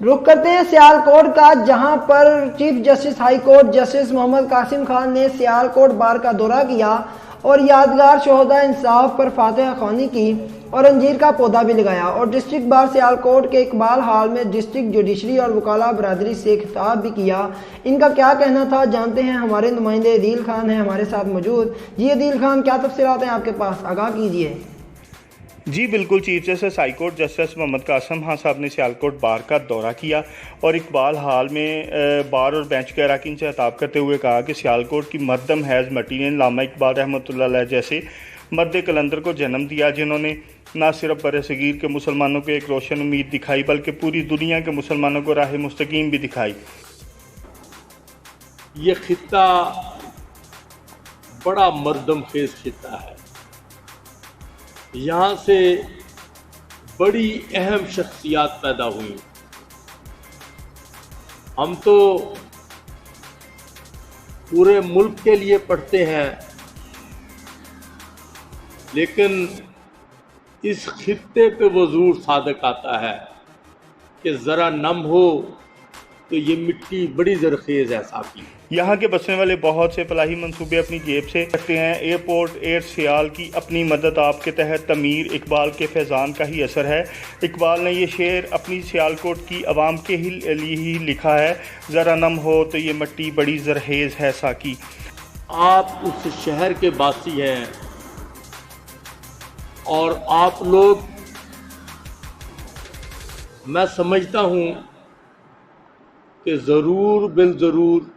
रुक करते हैं सियालकोट का, जहां पर chief justice high court justice Mohammad Qasim Khan ने सियालकोट बार का दौरा किया और यादगार शोहदा इंसाफ पर फातिहा ख्वानी की और अंजीर का पौधा भी लगाया। और डिस्ट्रिक्ट बार सियालकोट के इकबाल हॉल में डिस्ट्रिक्ट जुडिशरी और वकाला बरादरी से खिताब भी किया। इनका क्या कहना था जानते हैं, हमारे नुमाइंदे अदील खान हैं हमारे साथ मौजूद। जी अदील खान, क्या तफसीलात हैं आपके पास, आगाह कीजिए। जी बिल्कुल, chief justice high court justice Mohammad Qasim Khan साहब ने सियालकोट बार का दौरा किया और इकबाल हाल में बार और बेंच के अरकान से खिताब करते हुए कहा कि सियालकोट की मद्दम हैज़ मटी ने अल्लामा इकबाल रहमतुल्लाह अलैह जैसे मर्द कलंदर को जन्म दिया, जिन्होंने न सिर्फ बरसगीर के मुसलमानों को एक रोशन उम्मीद दिखाई बल्कि पूरी दुनिया के मुसलमानों को राह मुस्तकीम भी दिखाई। ये खित्ता बड़ा मर्दम खेज खित्ता है। यहाँ से बड़ी अहम शख्सियात पैदा हुई। हम तो पूरे मुल्क के लिए पढ़ते हैं, लेकिन इस खित्ते पे वो ज़रूर सादक आता है कि ज़रा नम हो तो ये मिट्टी बड़ी ज़रखेज़ है साकी। यहाँ के बसने वाले बहुत से फलाही मंसूबे अपनी जेब से रखते हैं। एयरपोर्ट एयर सियाल की अपनी मदद आपके तहत तमीर इकबाल के फैज़ान का ही असर है। इकबाल ने ये शेर अपनी सियालकोट की आवाम के लिए ही लिखा है, ज़रा नम हो तो ये मिट्टी बड़ी ज़रखेज़ है साकी। आप उस शहर के वासी हैं और आप लोग, मैं समझता हूँ कि ज़रूर बिल ज़रूर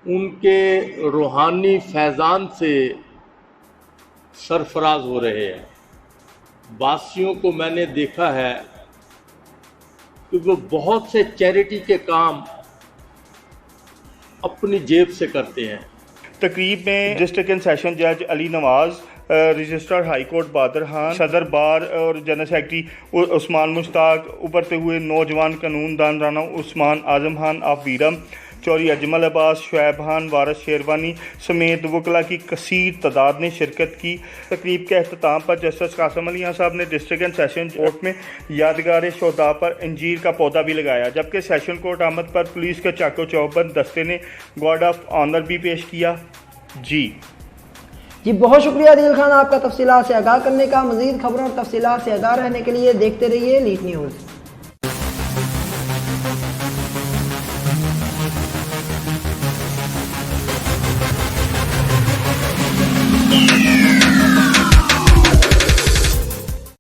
उनके रूहानी फैज़ान से सरफराज हो रहे हैं। वासियों को मैंने देखा है कि वो बहुत से चैरिटी के काम अपनी जेब से करते हैं। तकरीब में डिस्ट्रिक्ट एंड सेशन जज अली नवाज़, रजिस्ट्रार हाई कोर्ट बादर खान, सदर बार और जनरल सेक्रेटरी उस्मान मुश्ताक, उभरते हुए नौजवान कानूनदान राना उस्मान आजम खान ऑफ वीरम, चौधरी अजमल अब्बास, शुएब खान, वारिस शेरवानी समेत वकला की कसीर तादाद ने शिरकत की। तकरीब के अख्ताम पर जस्टिस कासिम अली साहब ने डिस्ट्रिक्ट एंड सेशन कोर्ट में यादगार शोहदा पर अंजीर का पौधा भी लगाया, जबकि सेशन कोर्ट आमद पर पुलिस के चाको चौबंद दस्ते ने गार्ड ऑफ ऑनर भी पेश किया। जी बहुत शुक्रिया अदील खान आपका तफसीलात से आगाह करने का। मज़ीद खबरों और तफसीलात से आगाह रहने के लिए देखते रहिए लीड न्यूज़।